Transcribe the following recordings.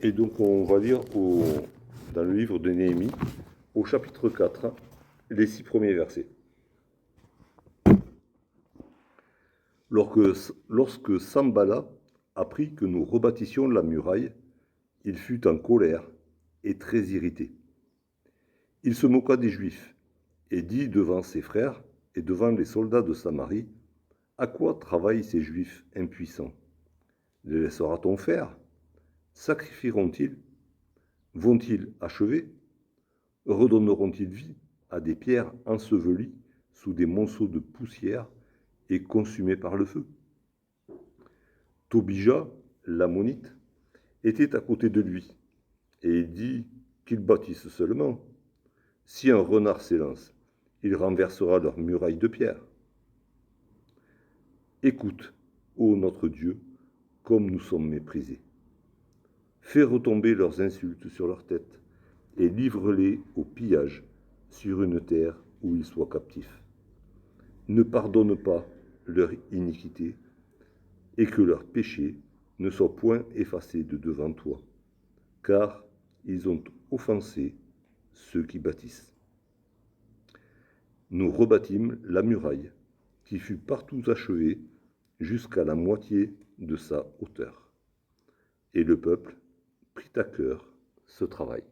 Et donc on va lire dans le livre de Néhémie, au chapitre 4, les 6 premiers versets. Lorsque Sambala apprit que nous rebâtissions la muraille, il fut en colère et très irrité. Il se moqua des Juifs et dit devant ses frères et devant les soldats de Samarie, « À quoi travaillent ces Juifs impuissants? Les laissera-t-on faire? Sacrifieront-ils? Vont-ils achever? Redonneront-ils vie à des pierres ensevelies sous des monceaux de poussière et consumées par le feu? » Tobija, l'ammonite, était à côté de lui, et il dit qu'ils bâtissent seulement. Si un renard s'élance, il renversera leur muraille de pierre. Écoute, ô notre Dieu, comme nous sommes méprisés. Fais retomber leurs insultes sur leur tête, et livre-les au pillage sur une terre où ils soient captifs. Ne pardonne pas leur iniquité, et que leurs péchés ne soient point effacés de devant toi, car ils ont offensé ceux qui bâtissent. Nous rebâtîmes la muraille, qui fut partout achevée jusqu'à la moitié de sa hauteur. Et le peuple prit à cœur ce travail.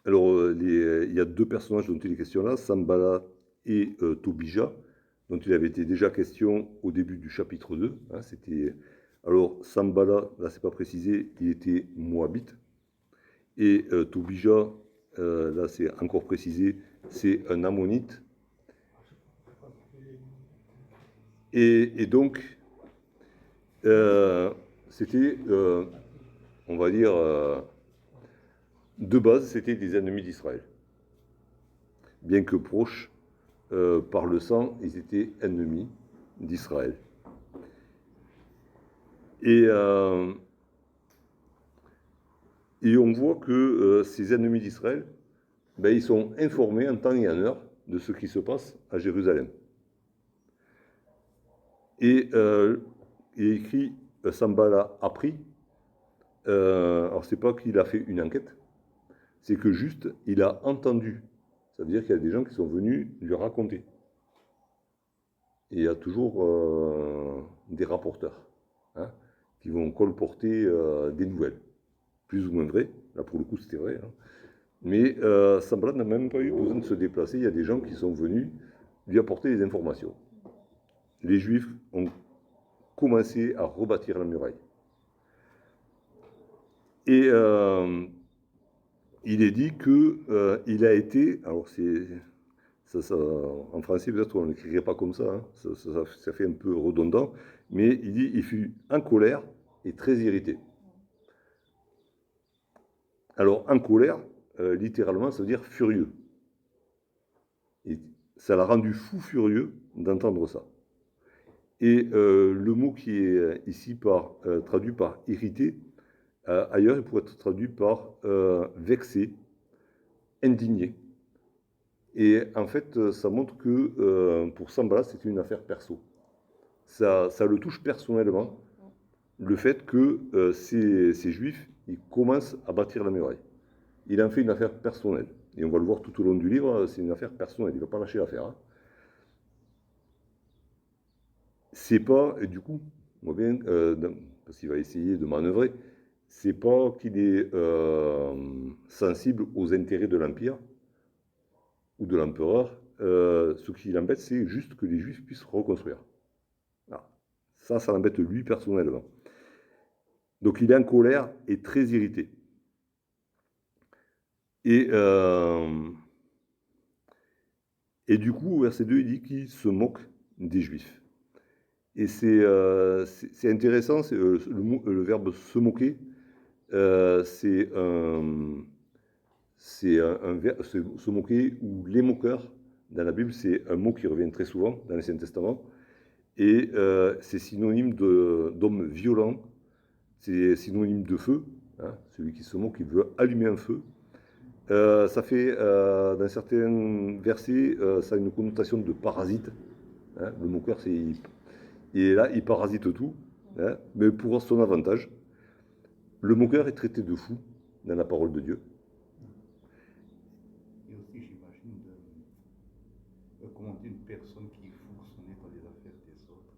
Alors, il y a deux personnages dont il est question là, Sambala et Tobija, dont il avait été déjà question au début du chapitre 2. Hein, alors, Sambala, là c'est pas précisé, il était moabite. Et Tobija, là c'est encore précisé, c'est un ammonite. Et donc, c'était, on va dire, de base, c'était des ennemis d'Israël. Bien que proches par le sang, ils étaient ennemis d'Israël. Et on voit que ces ennemis d'Israël, ben, ils sont informés en temps et en heure de ce qui se passe à Jérusalem. Et il est écrit, Sambala a appris, alors c'est pas qu'il a fait une enquête, c'est que juste il a entendu. Ça veut dire qu'il y a des gens qui sont venus lui raconter. Et il y a toujours des rapporteurs hein, qui vont colporter des nouvelles, plus ou moins vraies. Là pour le coup c'était vrai. Hein. Mais Sambala n'a même pas eu besoin de se déplacer. Il y a des gens qui sont venus lui apporter des informations. Les Juifs ont commencé à rebâtir la muraille. Et il est dit qu'il a été, alors ça, en français peut-être on ne l'écrirait pas comme ça, hein, ça fait un peu redondant, mais il dit il fut en colère et très irrité. Alors en colère, littéralement ça veut dire furieux. Et ça l'a rendu fou furieux d'entendre ça. Et le mot qui est ici traduit par irrité, ailleurs il pourrait être traduit par vexé, indigné. Et en fait, ça montre que pour Sambala, c'est une affaire perso. Ça le touche personnellement, le fait que ces Juifs, ils commencent à bâtir la muraille. Il en fait une affaire personnelle. Et on va le voir tout au long du livre, c'est une affaire personnelle, il ne va pas lâcher l'affaire. Hein. C'est pas, et du coup, on voit bien, parce qu'il va essayer de manœuvrer, c'est pas qu'il est sensible aux intérêts de l'Empire ou de l'empereur. Ce qui l'embête, c'est juste que les Juifs puissent reconstruire. Ah, ça l'embête lui personnellement. Donc il est en colère et très irrité. Et du coup, au verset 2, il dit qu'il se moque des Juifs. Et c'est intéressant, le verbe se moquer, c'est se moquer ou les moqueurs. Dans la Bible, c'est un mot qui revient très souvent dans l'Ancien Testament. Et c'est synonyme d'homme violent, c'est synonyme de feu, hein, celui qui se moque, qui veut allumer un feu. Ça fait, dans certains versets, ça a une connotation de parasite. Hein, le moqueur, et là, il parasite tout. hein, mais pour son avantage. Le moqueur est traité de fou dans la parole de Dieu. Et aussi, j'imagine, de commenter une personne qui est fonctionnée dans les affaires des autres.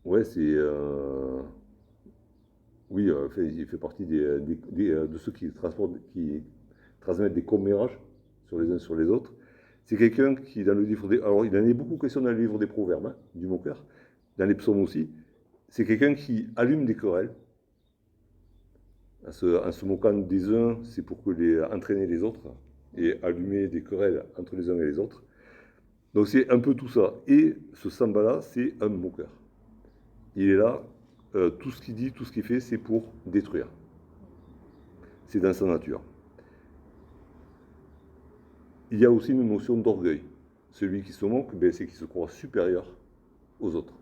Ouais, c'est. Oui, il fait partie de ceux qui transmettent des commérages sur les uns sur les autres. C'est quelqu'un qui, dans le livre des. Alors, il en est beaucoup question dans le livre des Proverbes, hein, du moqueur, dans les psaumes aussi. C'est quelqu'un qui allume des querelles. En se moquant des uns, c'est pour entraîner les autres et allumer des querelles entre les uns et les autres. Donc, c'est un peu tout ça. Et ce Samba-là, c'est un moqueur. Il est là, tout ce qu'il dit, tout ce qu'il fait, c'est pour détruire. C'est dans sa nature. Il y a aussi une notion d'orgueil. Celui qui se moque, ben, c'est qu'il se croit supérieur aux autres.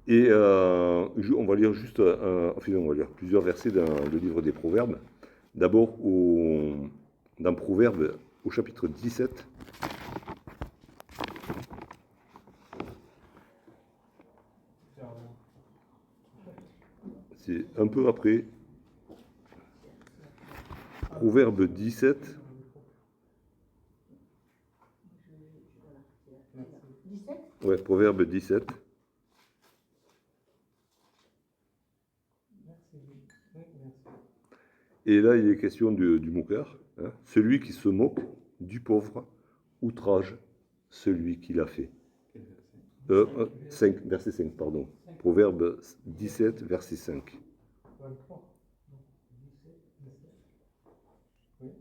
Et on va lire juste, on va lire plusieurs versets dans le livre des Proverbes. D'abord, dans Proverbes, au chapitre 17. C'est un peu après. Proverbe 17. 17 ? Ouais, Proverbe 17. Et là, il est question du moqueur. Hein. Celui qui se moque du pauvre outrage celui qui l'a fait. 5, verset 5, pardon. Proverbe 17, verset 5. 23. Oui.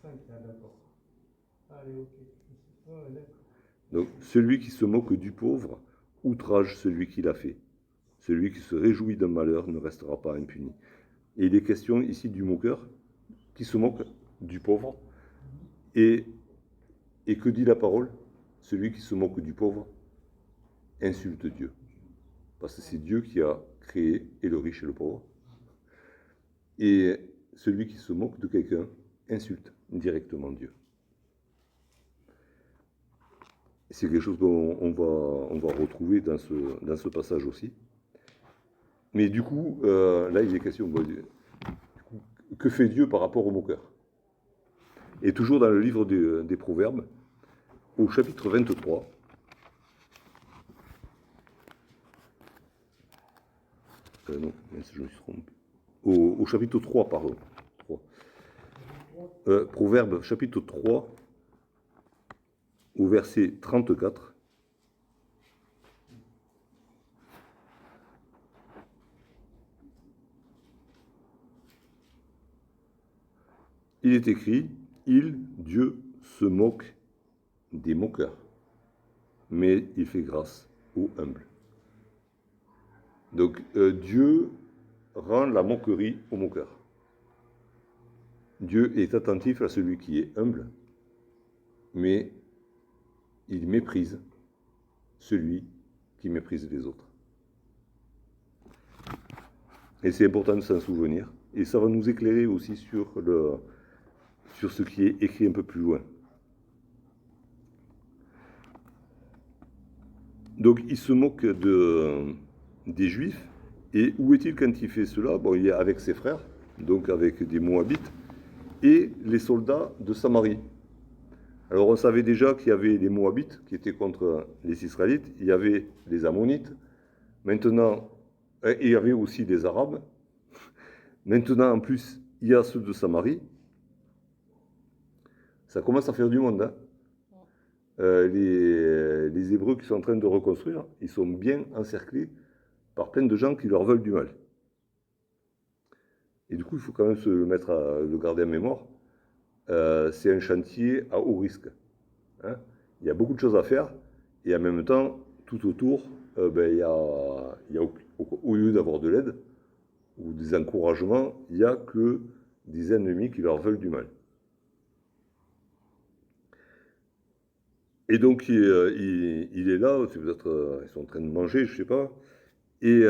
5, d'accord. Allez, ok. Donc, celui qui se moque du pauvre outrage celui qui l'a fait. Celui qui se réjouit d'un malheur ne restera pas impuni. Et il est question ici du moqueur qui se moque du pauvre. Et que dit la parole? Celui qui se moque du pauvre insulte Dieu. Parce que c'est Dieu qui a créé et le riche et le pauvre. Et celui qui se moque de quelqu'un insulte directement Dieu. C'est quelque chose qu'on va retrouver dans ce passage aussi. Mais du coup, là, il est question, que fait Dieu par rapport au moqueur? Et toujours dans le livre des Proverbes, au chapitre 23, non, je me suis trompé. Au chapitre 3, pardon. 3. Proverbes, chapitre 3, au verset 34. Il est écrit, Dieu, se moque des moqueurs, mais il fait grâce aux humbles. Donc Dieu rend la moquerie au moqueur. Dieu est attentif à celui qui est humble, mais il méprise celui qui méprise les autres. Et c'est important de s'en souvenir. Et ça va nous éclairer aussi sur ce qui est écrit un peu plus loin. Donc il se moque des Juifs. Et où est-il quand il fait cela? Bon, il est avec ses frères, donc avec des Moabites, et les soldats de Samarie. Alors on savait déjà qu'il y avait les Moabites qui étaient contre les Israélites, il y avait les Ammonites, maintenant, il y avait aussi les Arabes. Maintenant, en plus, il y a ceux de Samarie. Ça commence à faire du monde. Hein. Les Hébreux qui sont en train de reconstruire, ils sont bien encerclés par plein de gens qui leur veulent du mal. Et du coup, il faut quand même le garder en mémoire. C'est un chantier à haut risque. Hein. Il y a beaucoup de choses à faire, et en même temps, tout autour, il y a, au lieu d'avoir de l'aide ou des encouragements, il n'y a que des ennemis qui leur veulent du mal. Et donc, il est là, c'est peut-être, ils sont en train de manger, je ne sais pas, et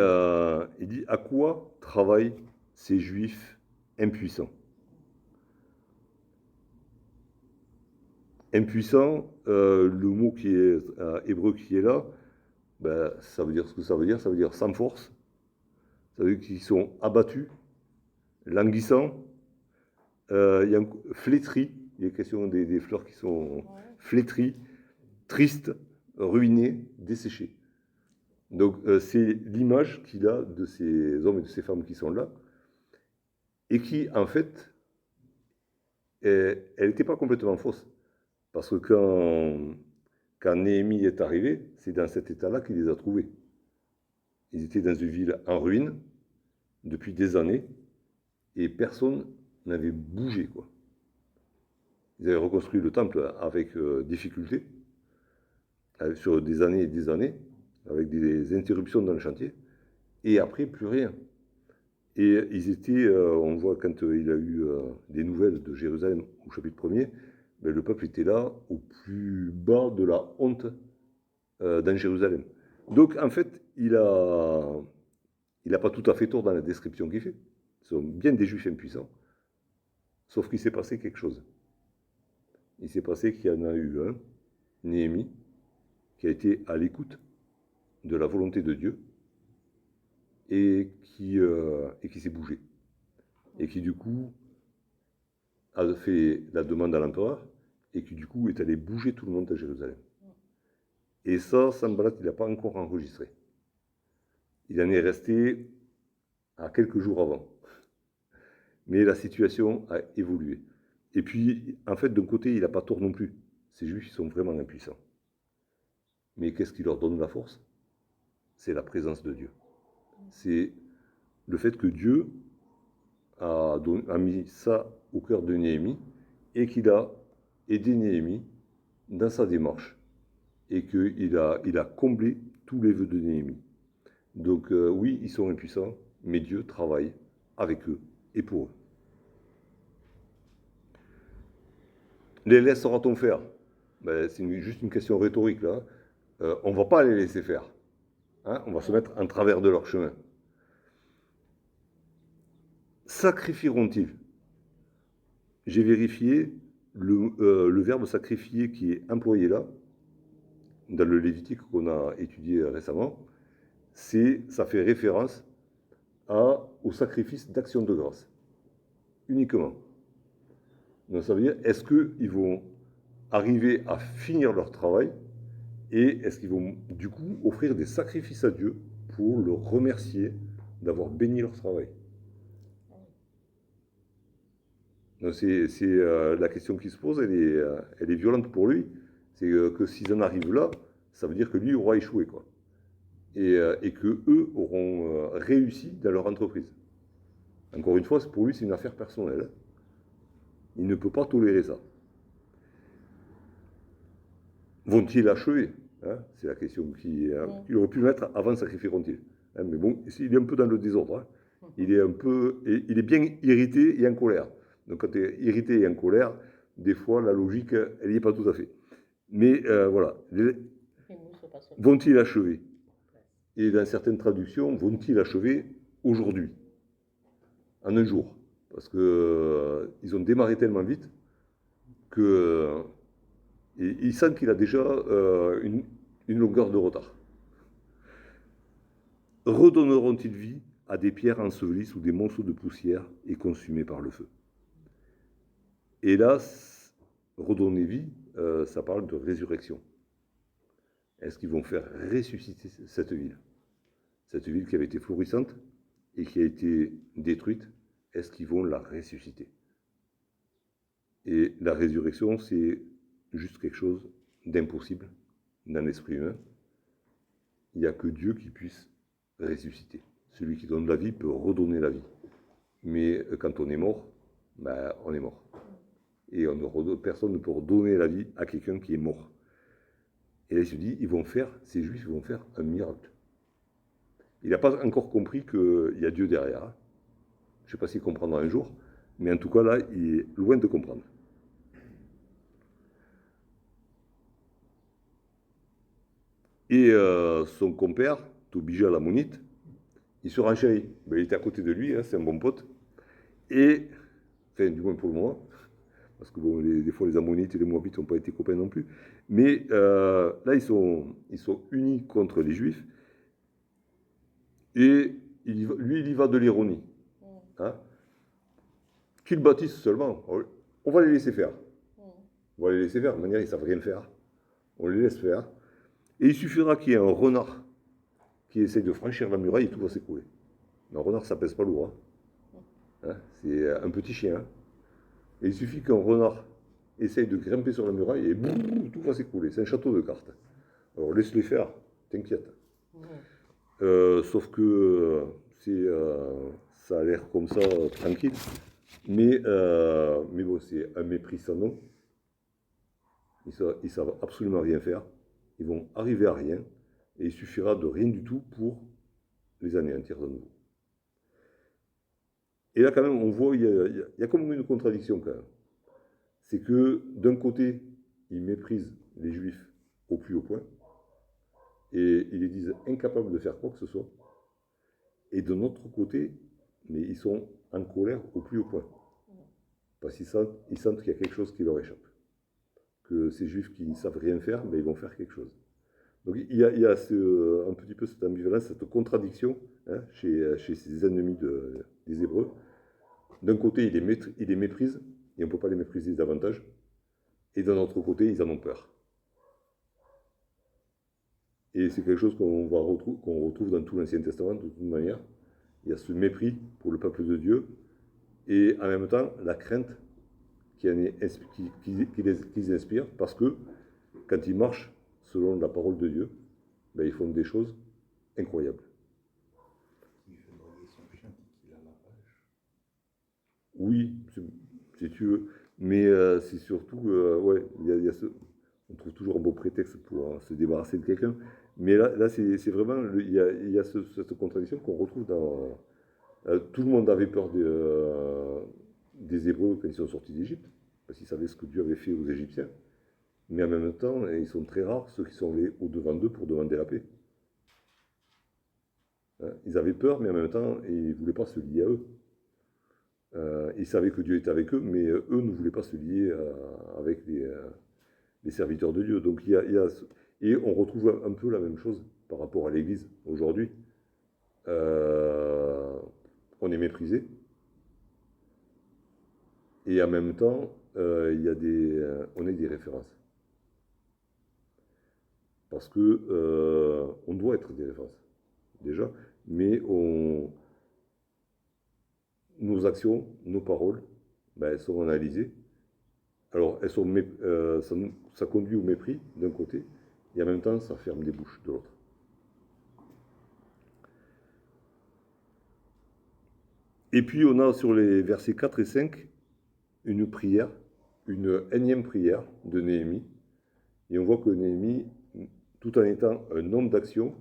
il dit, à quoi travaillent ces Juifs impuissants? Impuissant, le mot qui est hébreu qui est là, ben, ça veut dire ce que ça veut dire sans force, ça veut dire qu'ils sont abattus, languissants, flétris, il est question des fleurs qui sont flétries, tristes, ruinées, desséchées. Donc c'est l'image qu'il a de ces hommes et de ces femmes qui sont là, et qui en fait, elle n'était pas complètement fausse. Parce que quand Néhémie est arrivé, c'est dans cet état-là qu'il les a trouvés. Ils étaient dans une ville en ruine depuis des années et personne n'avait bougé, quoi. Ils avaient reconstruit le temple avec difficulté, sur des années et des années, avec des interruptions dans le chantier, et après, plus rien. Et ils étaient, on voit quand il a eu des nouvelles de Jérusalem au chapitre 1er, ben, le peuple était là au plus bas de la honte dans Jérusalem. Donc en fait, il a pas tout à fait tort dans la description qu'il fait. Ce sont bien des juifs impuissants. Sauf qu'il s'est passé quelque chose. Il s'est passé qu'il y en a eu un, Néhémie, qui a été à l'écoute de la volonté de Dieu et qui s'est bougé. Et qui du coup a fait la demande à l'empereur et qui du coup est allé bouger tout le monde à Jérusalem. Et ça, Sanballat, il n'a pas encore enregistré. Il en est resté à quelques jours avant. Mais la situation a évolué. Et puis, en fait, d'un côté, il n'a pas tort non plus. Ces juifs, ils sont vraiment impuissants. Mais qu'est-ce qui leur donne la force? C'est la présence de Dieu. C'est le fait que Dieu a mis ça au cœur de Néhémie et qu'il a aidé Néhémie dans sa démarche et qu'il a comblé tous les vœux de Néhémie. Donc oui, ils sont impuissants, mais Dieu travaille avec eux et pour eux. Les laissera-t-on faire? Ben, c'est juste une question rhétorique là. On ne va pas les laisser faire. Hein, on va se mettre en travers de leur chemin. Sacrifieront-ils? J'ai vérifié le verbe sacrifier qui est employé là, dans le Lévitique qu'on a étudié récemment, ça fait référence au sacrifice d'action de grâce, uniquement. Donc ça veut dire, est-ce qu'ils vont arriver à finir leur travail et est-ce qu'ils vont du coup offrir des sacrifices à Dieu pour le remercier d'avoir béni leur travail? Donc c'est la question qui se pose, elle est violente pour lui. C'est que s'ils en arrivent là, ça veut dire que lui aura échoué, quoi. Et que eux auront réussi dans leur entreprise. Encore une fois, pour lui, c'est une affaire personnelle. Il ne peut pas tolérer ça. Vont-ils achever? Hein, c'est la question qu'il aurait pu mettre avant sacrifieront-ils. Hein, mais bon, il est un peu dans le désordre. Hein. Il est bien irrité et en colère. Donc quand tu es irrité et en colère, des fois la logique, elle n'y est pas tout à fait. Mais voilà. Vont-ils achever? Et dans certaines traductions, vont-ils achever aujourd'hui? En un jour. Parce qu'ils ont démarré tellement vite que il sent qu'il a déjà une longueur de retard. Redonneront-ils vie à des pierres ensevelies sous des monceaux de poussière et consumées par le feu? Et là, redonner vie, ça parle de résurrection. Est-ce qu'ils vont faire ressusciter cette ville? Cette ville qui avait été florissante et qui a été détruite, est-ce qu'ils vont la ressusciter? Et la résurrection, c'est juste quelque chose d'impossible dans l'esprit humain. Il n'y a que Dieu qui puisse ressusciter. Celui qui donne la vie peut redonner la vie. Mais quand on est mort, ben, on est mort. Et personne ne peut redonner la vie à quelqu'un qui est mort. Et là, il se dit, ces Juifs vont faire un miracle. Il n'a pas encore compris qu'il y a Dieu derrière. Je ne sais pas s'il comprendra un jour, mais en tout cas, là, il est loin de comprendre. Et son compère, Tobija l'Ammonite, il se renchérit. Ben, il était à côté de lui, hein, c'est un bon pote. Et, enfin, du moins pour le moment, parce que bon, des fois les Ammonites et les Moabites n'ont pas été copains non plus. Mais là, ils sont unis contre les Juifs, et lui, il y va de l'ironie. Hein, qu'ils bâtissent seulement, on va les laisser faire. On va les laisser faire, de manière, ils ne savent rien faire. On les laisse faire. Et il suffira qu'il y ait un renard qui essaye de franchir la muraille et tout va s'écrouler. Un renard, ça pèse pas lourd. Hein, c'est un petit chien. Hein. Et il suffit qu'un renard essaye de grimper sur la muraille et boum, tout va s'écrouler. C'est un château de cartes. Alors laisse-les faire, t'inquiète. Sauf que ça a l'air comme ça, tranquille. Mais bon, c'est un mépris sans nom. Ils savent absolument rien faire. Ils vont arriver à rien. Et il suffira de rien du tout pour les anéantir de nouveau. Et là, quand même, on voit, il y a comme une contradiction, quand même. C'est que, d'un côté, ils méprisent les Juifs au plus haut point. Et ils les disent incapables de faire quoi que ce soit. Et de notre côté, mais ils sont en colère au plus haut point. Parce qu'ils sentent qu'il y a quelque chose qui leur échappe. Que ces Juifs qui ne savent rien faire, ben, ils vont faire quelque chose. Donc il y a un petit peu cette ambivalence, cette contradiction hein, chez ces ennemis des Hébreux. D'un côté, ils les méprisent, et on ne peut pas les mépriser davantage. Et d'un autre côté, ils en ont peur. Et c'est quelque chose qu'on retrouve dans tout l'Ancien Testament, de toute manière. Il y a ce mépris pour le peuple de Dieu, et en même temps, la crainte qui les inspire, parce que quand ils marchent selon la parole de Dieu, ben, ils font des choses incroyables. Il fait noyer son chien qu'il a la page. Oui, si tu veux, mais c'est surtout, ouais, on trouve toujours un beau prétexte pour se débarrasser de quelqu'un, mais là c'est vraiment, il y a cette contradiction qu'on retrouve dans... tout le monde avait peur des Hébreux quand ils sont sortis d'Égypte, parce qu'ils savaient ce que Dieu avait fait aux Égyptiens. Mais en même temps, ils sont très rares, ceux qui sont allés au-devant d'eux pour demander la paix. Hein, ils avaient peur, mais en même temps, ils ne voulaient pas se lier à eux. Ils savaient que Dieu était avec eux, mais eux ne voulaient pas se lier avec les serviteurs de Dieu. Donc et on retrouve un peu la même chose par rapport à l'Église aujourd'hui. On est méprisé. Et en même temps, on est des références. Parce que on doit être des références, déjà, mais nos actions, nos paroles, ben, elles sont analysées. Alors, ça conduit au mépris d'un côté, et en même temps, ça ferme des bouches de l'autre. Et puis, on a sur les versets 4 et 5 une prière, une énième prière de Néhémie. Et on voit que Néhémie, tout en étant un homme d'action,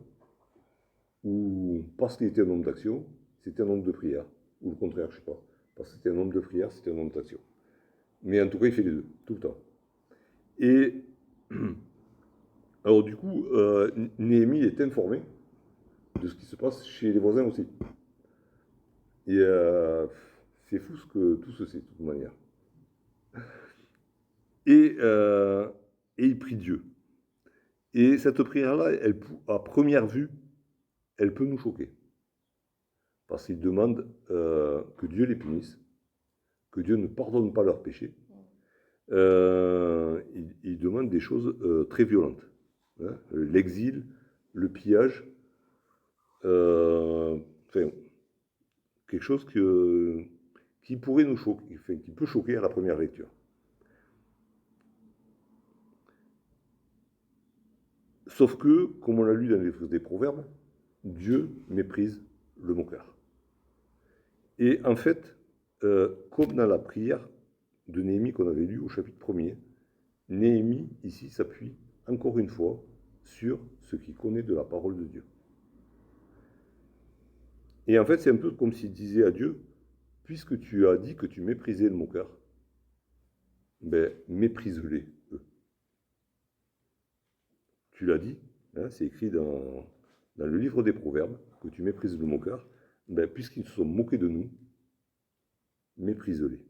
ou parce qu'il était un homme d'action, c'était un homme de prière. Ou le contraire, je ne sais pas. Parce que c'était un homme de prière, c'était un homme d'action. Mais en tout cas, il fait les deux, tout le temps. Et alors du coup, Néhémie est informé de ce qui se passe chez les voisins aussi. Et c'est fou tout ceci, de toute manière. Et il prie Dieu. Et cette prière-là, à première vue, elle peut nous choquer. Parce qu'il demande que Dieu les punisse, que Dieu ne pardonne pas leurs péchés. Il demande des choses très violentes. Hein, l'exil, le pillage, enfin, quelque chose qui pourrait nous choquer, enfin, qui peut choquer à la première lecture. Sauf que, comme on l'a lu dans les livres des Proverbes, Dieu méprise le moqueur. Et en fait, comme dans la prière de Néhémie qu'on avait lu au chapitre 1er, Néhémie, ici, s'appuie encore une fois sur ce qu'il connaît de la parole de Dieu. Et en fait, c'est un peu comme s'il disait à Dieu, puisque tu as dit que tu méprisais le moqueur, ben, méprise-les, eux. Tu l'as dit, hein, c'est écrit dans le livre des Proverbes, que tu méprises le moqueur, ben, puisqu'ils se sont moqués de nous, méprise-les.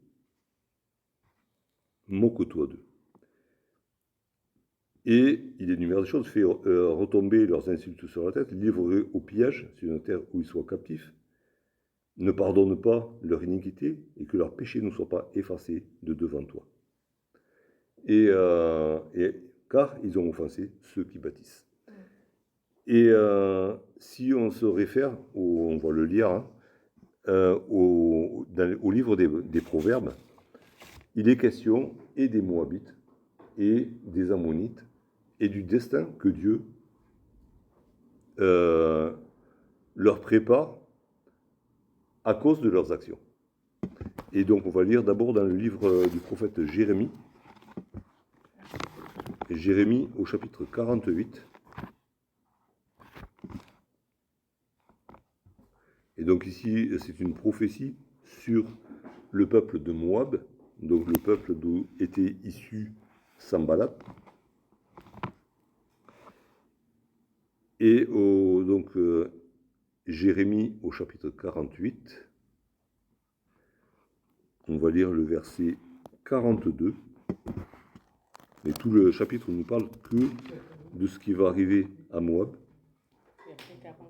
moque-toi d'eux. Et il énumère des choses, fait retomber leurs insultes sur la tête, livre au pillage sur une terre où ils soient captifs, ne pardonne pas leur iniquité et que leurs péchés ne soient pas effacés de devant toi. Car ils ont offensé ceux qui bâtissent. Et si on se réfère, on va le lire, hein, au livre des Proverbes, il est question et des Moabites et des Ammonites et du destin que Dieu leur prépare à cause de leurs actions. Et donc on va lire d'abord dans le livre du prophète Jérémie, Jérémie au chapitre 48. Et donc ici, c'est une prophétie sur le peuple de Moab, donc le peuple d'où était issu Sanballat. Et Jérémie au chapitre 48, on va lire le verset 42. Mais tout le chapitre ne parle que de ce qui va arriver à Moab. Verset 42.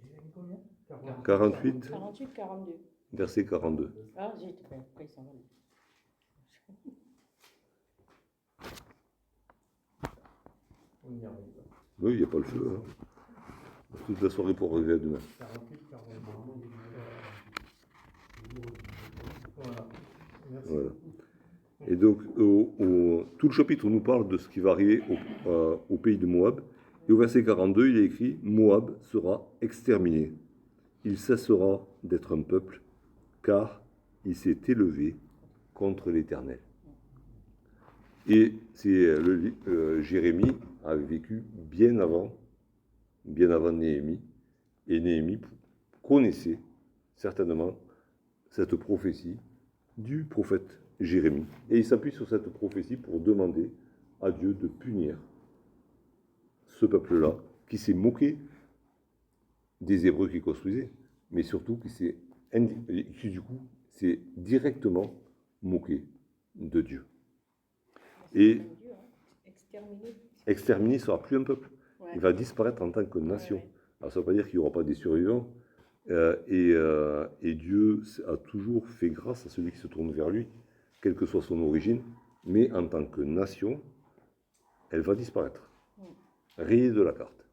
Il y a combien 48, 48, 42. verset 42. Ah, j'ai été prêt. Après, ils s'en vont. On y arrive. Oui, il n'y a pas le feu. Hein. Toute la soirée pour arriver à demain. 48, 42. Voilà. Merci. Voilà. Et donc, tout le chapitre nous parle de ce qui va arriver au pays de Moab. Et au verset 42, il est écrit « Moab sera exterminé. Il cessera d'être un peuple, car il s'est élevé contre l'Éternel. » Et c'est Jérémie avait vécu bien avant Néhémie. Et Néhémie connaissait certainement cette prophétie du prophète Jérémie. Et il s'appuie sur cette prophétie pour demander à Dieu de punir ce peuple-là, qui s'est moqué des Hébreux qui construisaient, mais surtout qui du coup s'est directement moqué de Dieu. Et exterminé ne sera plus un peuple. Ouais. Il va disparaître en tant que nation. Ouais, ouais. Alors ça ne veut pas dire qu'il n'y aura pas des survivants. Et Dieu a toujours fait grâce à celui qui se tourne vers lui, quelle que soit son origine, mais en tant que nation, elle va disparaître, rayée de la carte,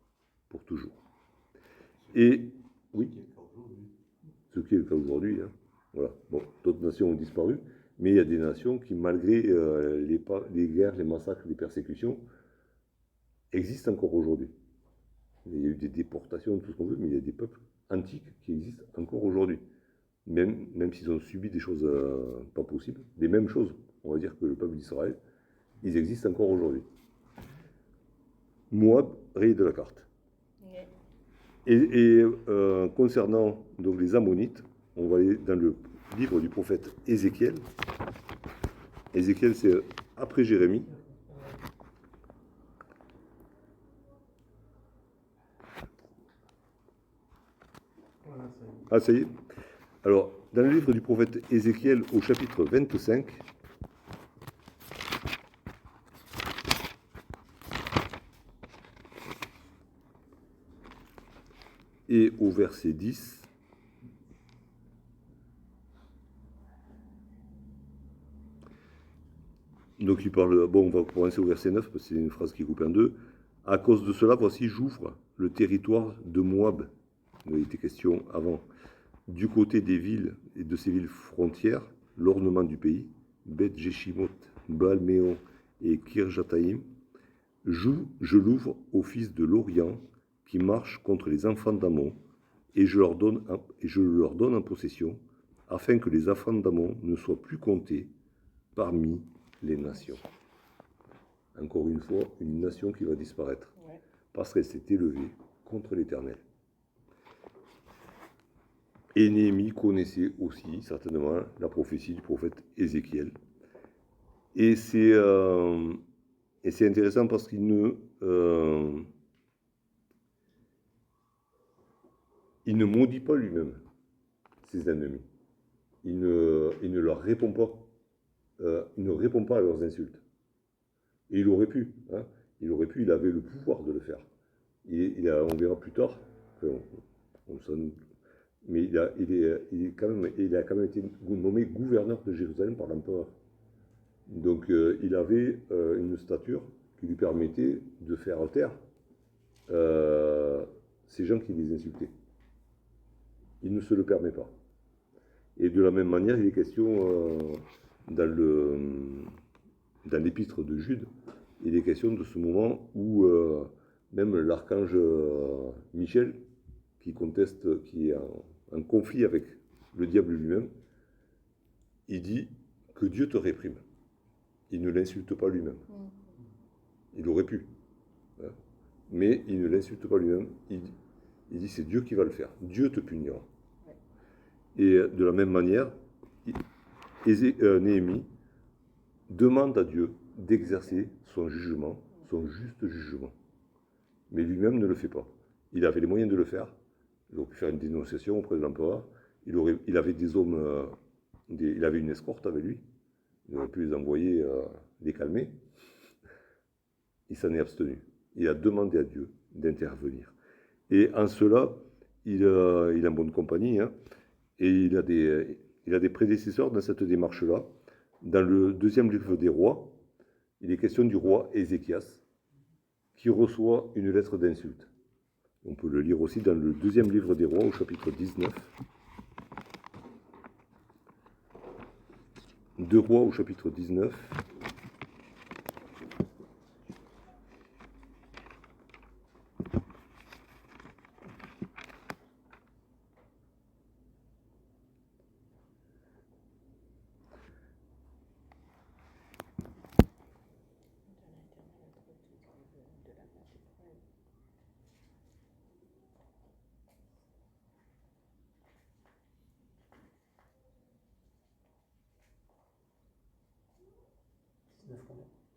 pour toujours. Et oui, ce qui est le cas aujourd'hui. Hein. Voilà. Bon, d'autres nations ont disparu, mais il y a des nations qui, malgré les guerres, les massacres, les persécutions, existent encore aujourd'hui. Il y a eu des déportations, tout ce qu'on veut, mais il y a des peuples antiques qui existent encore aujourd'hui. Même s'ils ont subi des choses pas possibles, les mêmes choses, on va dire, que le peuple d'Israël, ils existent encore aujourd'hui. Moab, rayé de la carte. Ouais. Et concernant donc, les Ammonites, on va aller dans le livre du prophète Ézéchiel. Ézéchiel, c'est après Jérémie. Voilà, ça y est. Ah, ça y est. Alors, dans le livre du prophète Ézéchiel, au chapitre 25, et au verset 10, donc il parle, bon, on va commencer au verset 9, parce que c'est une phrase qui coupe en deux. À cause de cela, voici, j'ouvre le territoire de Moab. Il était question avant. Du côté des villes et de ces villes frontières, l'ornement du pays, Beth Jeshimoth, Baal-Méon et Kirjataïm, je l'ouvre aux fils de l'Orient qui marchent contre les enfants d'Ammon, et je leur donne en possession, afin que les enfants d'Ammon ne soient plus comptés parmi les nations. Encore une fois, une nation qui va disparaître Ouais. parce qu'elle s'est élevée contre l'Éternel. Et Néhémie connaissait aussi certainement la prophétie du prophète Ézéchiel. Et c'est intéressant parce qu'il il ne maudit pas lui-même ses ennemis. Il ne leur répond pas. Il ne répond pas à leurs insultes. Et il aurait pu. Hein, il avait le pouvoir de le faire. On verra plus tard. Enfin, mais il a quand même été nommé gouverneur de Jérusalem par l'empereur. Donc il avait une stature qui lui permettait de faire taire ces gens qui les insultaient. Il ne se le permet pas. Et de la même manière, il est question dans l'épître de Jude, il est question de ce moment où même l'archange Michel, qui conteste, qui est en conflit avec le diable lui-même, il dit que Dieu te réprime. Il ne l'insulte pas lui-même. Il aurait pu. Hein, mais il ne l'insulte pas lui-même. Il dit c'est Dieu qui va le faire. Dieu te punira. Et de la même manière, Néhémie demande à Dieu d'exercer son jugement, son juste jugement. Mais lui-même ne le fait pas. Il avait les moyens de le faire. Il aurait pu faire une dénonciation auprès de l'empereur. Il avait des hommes, il avait une escorte avec lui. Il aurait pu les envoyer les calmer. Il s'en est abstenu. Il a demandé à Dieu d'intervenir. Et en cela, il est en bonne compagnie. Hein, et il a des prédécesseurs dans cette démarche-là. Dans le deuxième livre des rois, il est question du roi Ézéchias, qui reçoit une lettre d'insulte. On peut le lire aussi dans le deuxième livre des rois, au chapitre 19. 2 rois au chapitre 19.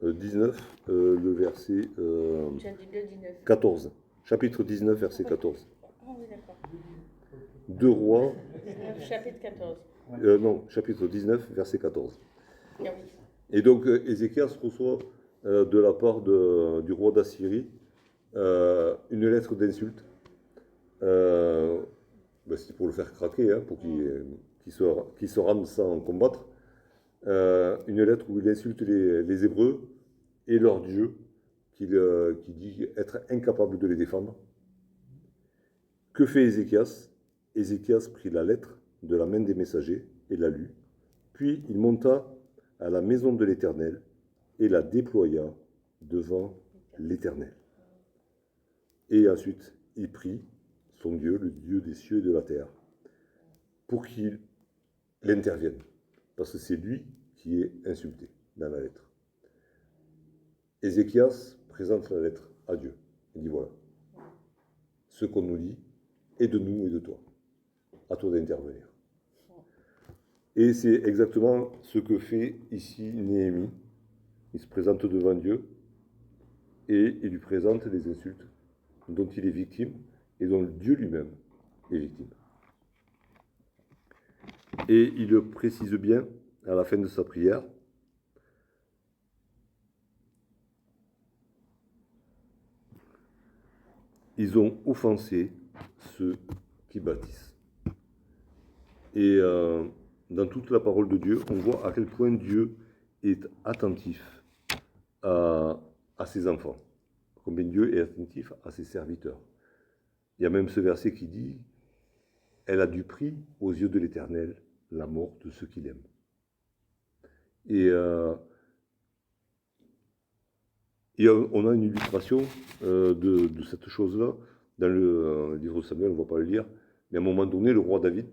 combien 19, le verset Tu as dit 2,19. 14. Chapitre 19, verset 14. Ah oui, d'accord. 2 rois, 19, chapitre 14. non, chapitre 19, verset 14. Ah oui. Et donc Ézéchias reçoit de la part du roi d'Assyrie une lettre d'insulte. C'était pour le faire craquer, hein, pour qu'il se rende sans combattre. Une lettre où il insulte les Hébreux et leur Dieu, qui dit être incapable de les défendre. Que fait Ézéchias? Ézéchias prit la lettre de la main des messagers et la lut. Puis il monta à la maison de l'Éternel et la déploya devant l'Éternel. Et ensuite, il prit son Dieu, le Dieu des cieux et de la terre, pour qu'il intervienne. Parce que c'est lui qui est insulté dans la lettre. Ézéchias présente la lettre à Dieu. Il dit voilà, ce qu'on nous dit est de nous et de toi. À toi d'intervenir. Et c'est exactement ce que fait ici Néhémie. Il se présente devant Dieu et il lui présente les insultes dont il est victime et dont Dieu lui-même est victime. Et il le précise bien à la fin de sa prière. Ils ont offensé ceux qui bâtissent. Et dans toute la parole de Dieu, on voit à quel point Dieu est attentif à ses enfants. Combien Dieu est attentif à ses serviteurs. Il y a même ce verset qui dit « Elle a du prix aux yeux de l'Éternel, la mort de ceux qui l'aiment. » Et on a une illustration de cette chose-là. Dans le livre de Samuel, on ne va pas le lire, mais à un moment donné, le roi David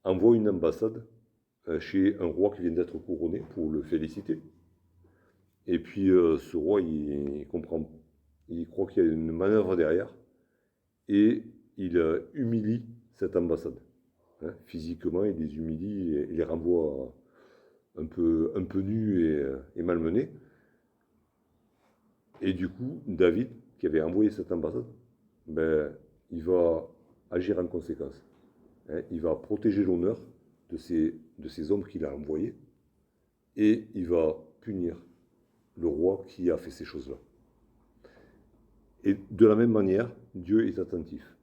envoie une ambassade chez un roi qui vient d'être couronné pour le féliciter. Et puis ce roi, il comprend, il croit qu'il y a une manœuvre derrière et il humilie cette ambassade. Hein, physiquement, il les humilie et il les renvoie un peu nus et malmenés. Et du coup, David, qui avait envoyé cette ambassade, ben, il va agir en conséquence. Hein, il va protéger l'honneur de ces hommes qu'il a envoyés et il va punir le roi qui a fait ces choses-là. Et de la même manière, Dieu est attentif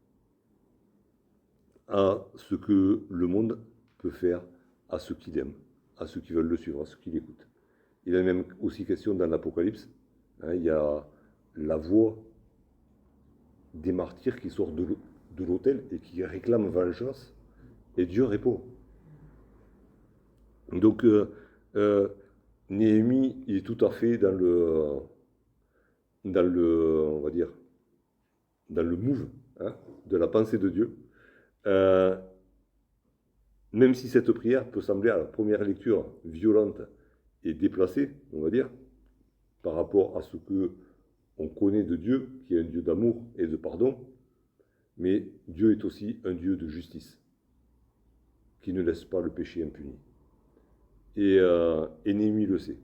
à ce que le monde peut faire à ceux qui l'aiment, à ceux qui veulent le suivre, à ceux qui l'écoutent. Il est même aussi question dans l'Apocalypse, hein, il y a la voix des martyrs qui sortent de l'autel et qui réclament vengeance, et Dieu répond. Donc, Néhémie est tout à fait dans le on va dire, dans le move, hein, de la pensée de Dieu. Même si cette prière peut sembler à la première lecture violente et déplacée, on va dire, par rapport à ce que on connaît de Dieu, qui est un Dieu d'amour et de pardon, mais Dieu est aussi un Dieu de justice, qui ne laisse pas le péché impuni. Et Néhémie le sait.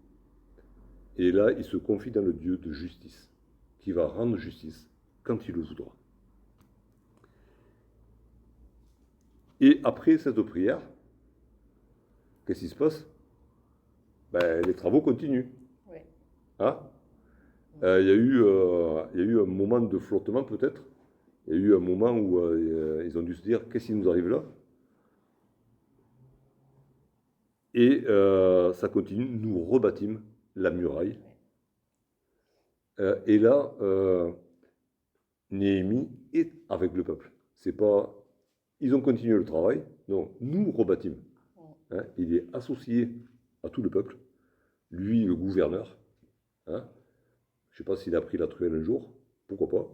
Et là, il se confie dans le Dieu de justice, qui va rendre justice quand il le voudra. Et après cette prière, qu'est-ce qui se passe? Ben, les travaux continuent. Oui. Hein? Il y a eu un moment de flottement peut-être. Il y a eu un moment où ils ont dû se dire, qu'est-ce qui nous arrive là? Et ça continue, nous rebâtîmes la muraille. Et là, Néhémie est avec le peuple. C'est pas, ils ont continué le travail, non, nous rebâtîmes. Hein, il est associé à tout le peuple, lui le gouverneur. Hein, je ne sais pas s'il a pris la truelle un jour, pourquoi pas.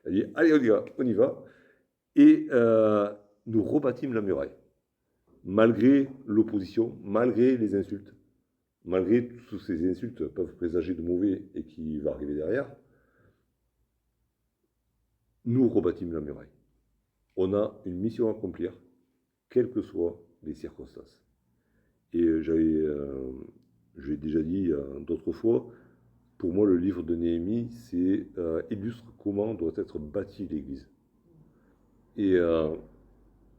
Il dit, allez, on y va. Et nous rebâtîmes la muraille. Malgré l'opposition, malgré les insultes, malgré toutes ces insultes peuvent présager de mauvais et qui va arriver derrière, nous rebâtîmes la muraille. On a une mission à accomplir, quelles que soient les circonstances. Et je l'ai déjà dit d'autres fois, pour moi le livre de Néhémie illustre comment doit être bâtie l'Église. Et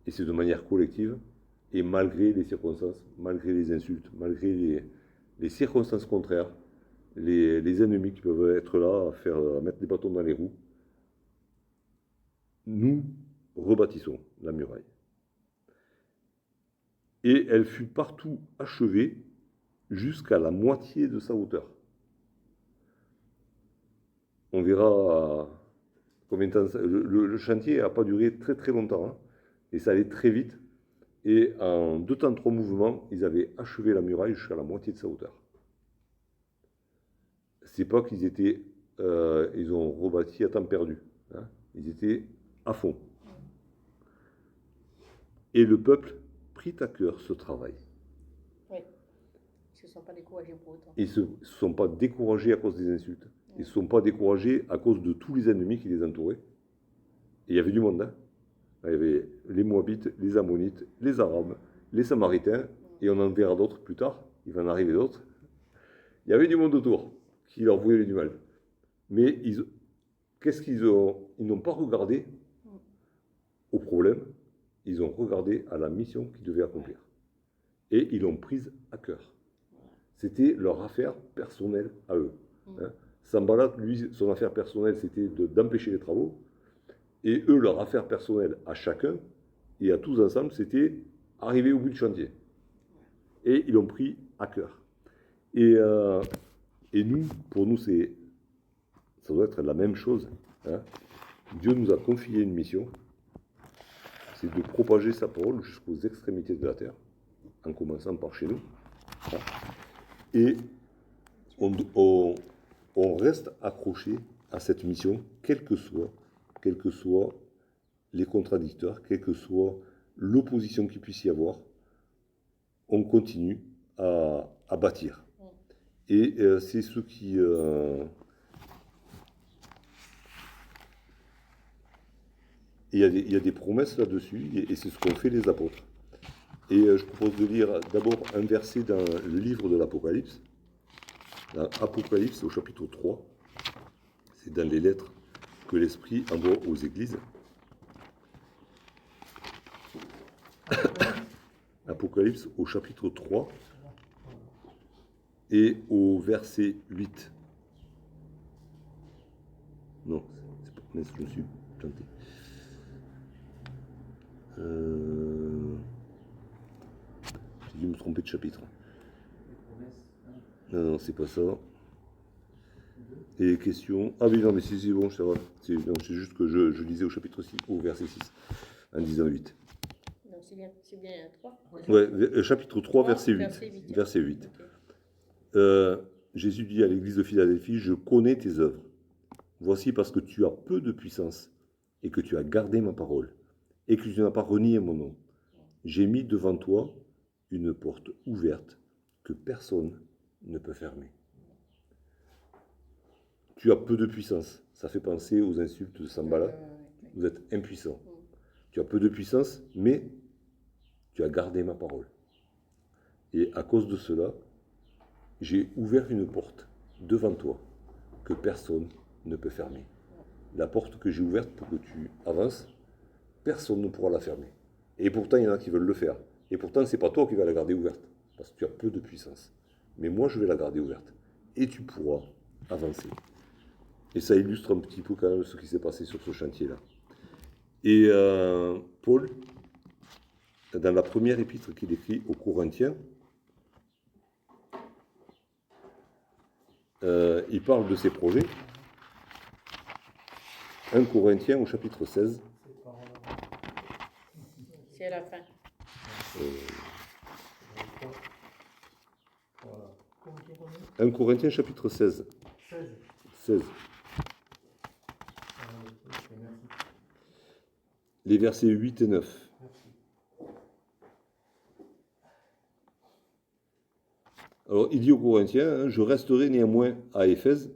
c'est de manière collective, et malgré les circonstances, malgré les insultes, malgré les circonstances contraires, les ennemis qui peuvent être là à mettre des bâtons dans les roues, nous rebâtissons la muraille. Et elle fut partout achevée jusqu'à la moitié de sa hauteur. On verra combien de temps. Le chantier n'a pas duré très très longtemps, hein, et ça allait très vite. Et en 2 temps 3 mouvements, ils avaient achevé la muraille jusqu'à la moitié de sa hauteur. C'est pas qu'ils étaient, ils ont rebâti à temps perdu. Hein, ils étaient à fond. Et le peuple prit à cœur ce travail. Oui. Ils ne se sont pas découragés pour autant. Ils ne se sont pas découragés à cause des insultes. Ils ne se sont pas découragés à cause de tous les ennemis qui les entouraient. Et il y avait du monde. Hein. Il y avait les Moabites, les Ammonites, les Arabes, les Samaritains, et on en verra d'autres plus tard. Il va en arriver d'autres. Il y avait du monde autour qui leur voulait du mal. Mais qu'est-ce qu'ils ont? Ils n'ont pas regardé au problème. Ils ont regardé à la mission qu'ils devaient accomplir. Et ils l'ont prise à cœur. C'était leur affaire personnelle à eux. Hein. Sanballat, lui, son affaire personnelle, c'était d'empêcher les travaux. Et eux, leur affaire personnelle à chacun, et à tous ensemble, c'était arriver au bout du chantier. Et ils l'ont pris à cœur. Et nous, pour nous, ça doit être la même chose. Hein. Dieu nous a confié une mission, c'est de propager sa parole jusqu'aux extrémités de la terre, en commençant par chez nous. Hein. Et on reste accroché à cette mission, quels que soient les contradicteurs, quelle que soit l'opposition qu'il puisse y avoir, on continue à bâtir. Et c'est ce qui... il y a des promesses là-dessus, et c'est ce qu'ont fait les apôtres. Et je propose de lire d'abord un verset dans le livre de l'Apocalypse. Dans Apocalypse au chapitre 3. C'est dans les lettres que l'Esprit envoie aux églises. Apocalypse au chapitre 3 et au verset 8. Non, c'est pas, mais je me suis planté. J'ai dû me tromper de chapitre. Non, c'est pas ça. Et question. Ah oui, non, mais c'est bon, ça va. C'est juste que je lisais au chapitre 6, au verset 6, en disant 8. Non, c'est bien 3. Ouais, chapitre 3, verset 8. Verset 8. Okay. Jésus dit à l'église de Philadelphie, je connais tes œuvres. Voici parce que tu as peu de puissance et que tu as gardé ma parole et que tu n'as pas renié mon nom. J'ai mis devant toi une porte ouverte que personne ne peut fermer. Tu as peu de puissance. Ça fait penser aux insultes de Sambala. Vous êtes impuissant. Tu as peu de puissance, mais tu as gardé ma parole. Et à cause de cela, j'ai ouvert une porte devant toi que personne ne peut fermer. La porte que j'ai ouverte pour que tu avances, personne ne pourra la fermer. Et pourtant, il y en a qui veulent le faire. Et pourtant, ce n'est pas toi qui vas la garder ouverte, parce que tu as peu de puissance. Mais moi, je vais la garder ouverte. Et tu pourras avancer. Et ça illustre un petit peu quand même ce qui s'est passé sur ce chantier-là. Et Paul, dans la première épître qu'il écrit aux Corinthiens, il parle de ses projets. 1 Corinthiens au chapitre 16. C'est à la fin. 1 Corinthiens chapitre 16. 16. Les versets 8 et 9. Alors, il dit aux Corinthiens, je resterai néanmoins à Éphèse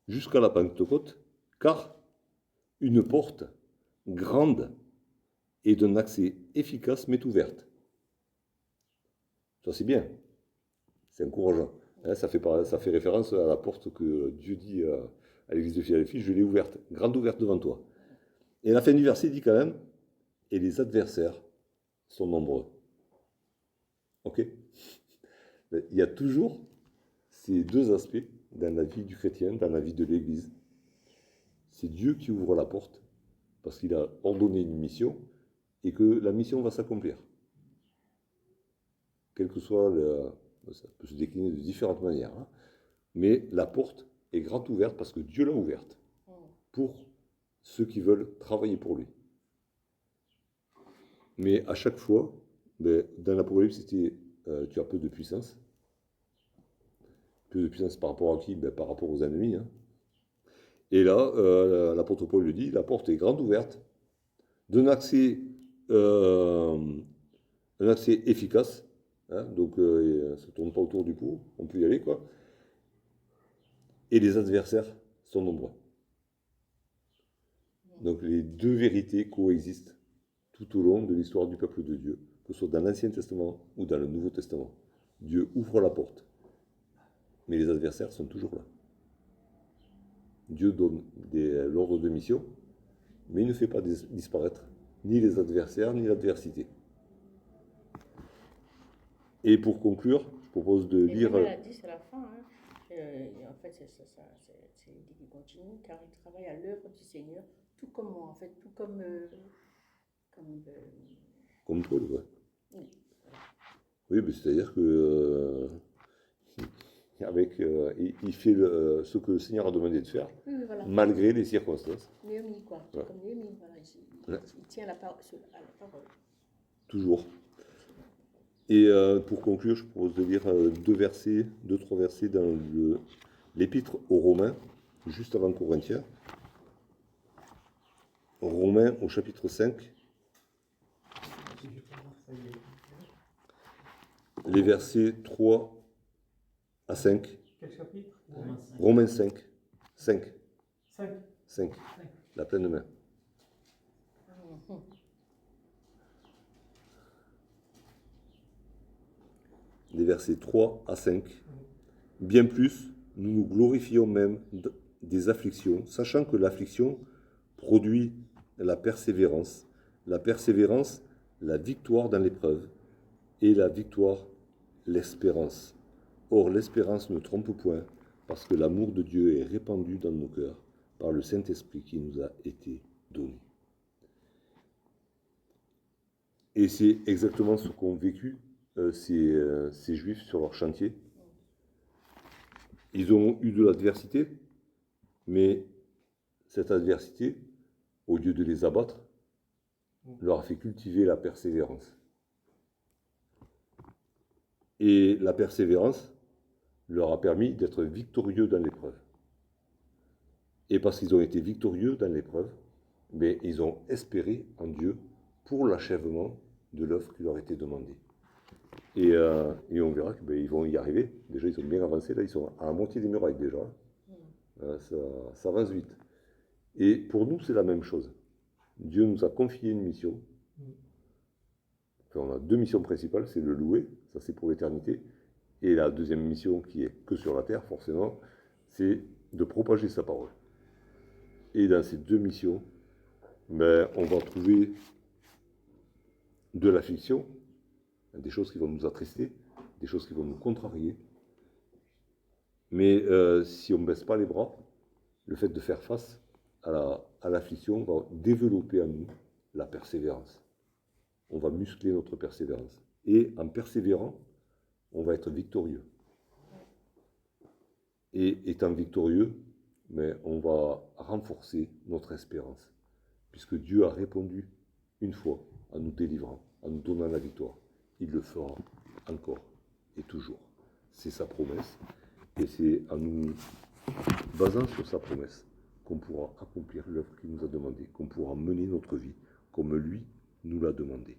jusqu'à la Pentecôte, car une porte grande et d'un accès efficace m'est ouverte. Ça, c'est bien. C'est encourageant. Ça fait référence à la porte que Dieu dit à l'église de Philadelphie, je l'ai ouverte, grande ouverte devant toi. Et la fin du verset dit quand même, et les adversaires sont nombreux. Ok ? Il y a toujours ces deux aspects dans la vie du chrétien, dans la vie de l'Église. C'est Dieu qui ouvre la porte parce qu'il a ordonné une mission et que la mission va s'accomplir. Quelle que soit, ça peut se décliner de différentes manières, hein, mais la porte est grande ouverte parce que Dieu l'a ouverte pour ceux qui veulent travailler pour lui. Mais à chaque fois, dans l'Apocalypse, c'était tu as peu de puissance. Peu de puissance par rapport à qui ? Par rapport aux ennemis. Hein. Et là, l'apôtre Paul lui dit, la porte est grande ouverte, d'un accès efficace. Hein, donc, ça ne tourne pas autour du pot, on peut y aller, quoi. Et les adversaires sont nombreux. Donc, les deux vérités coexistent tout au long de l'histoire du peuple de Dieu, que ce soit dans l'Ancien Testament ou dans le Nouveau Testament. Dieu ouvre la porte, mais les adversaires sont toujours là. Dieu donne l'ordre de mission, mais il ne fait pas disparaître ni les adversaires, ni l'adversité. Et pour conclure, je propose de lire... Il a dit, c'est la fin. Hein. En fait, c'est dit qu'il continue, car il travaille à l'œuvre du Seigneur, tout comme moi, en fait, tout comme... Comme Paul, ouais. Oui, Oui, mais c'est-à-dire que... il fait ce que le Seigneur a demandé de faire, oui, voilà. Malgré les circonstances. Néhémie, quoi. Ouais. Comme Néhémie, voilà. Il tient à la parole. Toujours. Et pour conclure, je propose de lire deux, trois versets dans l'épître aux Romains, juste avant Corinthiens. Romains au chapitre 5. les versets 3 à 5. Quel chapitre? Romains 5. 5. 5. 5. La pleine main. Mhm. Les versets 3 à 5. Bien plus, nous nous glorifions même des afflictions, sachant que l'affliction produit la persévérance, la victoire dans l'épreuve, et la victoire, l'espérance. Or, l'espérance ne trompe point, parce que l'amour de Dieu est répandu dans nos cœurs par le Saint-Esprit qui nous a été donné. Et c'est exactement ce qu'ont vécu ces Juifs sur leur chantier. Ils ont eu de l'adversité, mais cette adversité, au lieu de les abattre, leur a fait cultiver la persévérance. Et la persévérance leur a permis d'être victorieux dans l'épreuve. Et parce qu'ils ont été victorieux dans l'épreuve, mais ils ont espéré en Dieu pour l'achèvement de l'œuvre qui leur était demandée. Et on verra qu'ils vont y arriver. Déjà, ils sont bien avancés. Là, ils sont à la moitié des murailles déjà. Ça avance vite. Et pour nous, c'est la même chose. Dieu nous a confié une mission. Enfin, on a deux missions principales. C'est le louer, ça c'est pour l'éternité. Et la deuxième mission, qui est que sur la terre, forcément, c'est de propager sa parole. Et dans ces deux missions, on va trouver de l'affliction, des choses qui vont nous attrister, des choses qui vont nous contrarier. Mais si on ne baisse pas les bras, le fait de faire face à l'affliction va développer en nous la persévérance. On va muscler notre persévérance. Et en persévérant, on va être victorieux. Et étant victorieux, on va renforcer notre espérance. Puisque Dieu a répondu une fois en nous délivrant, en nous donnant la victoire. Il le fera encore et toujours. C'est sa promesse. Et c'est en nous basant sur sa promesse qu'on pourra accomplir l'œuvre qu'il nous a demandé, qu'on pourra mener notre vie comme lui nous l'a demandé.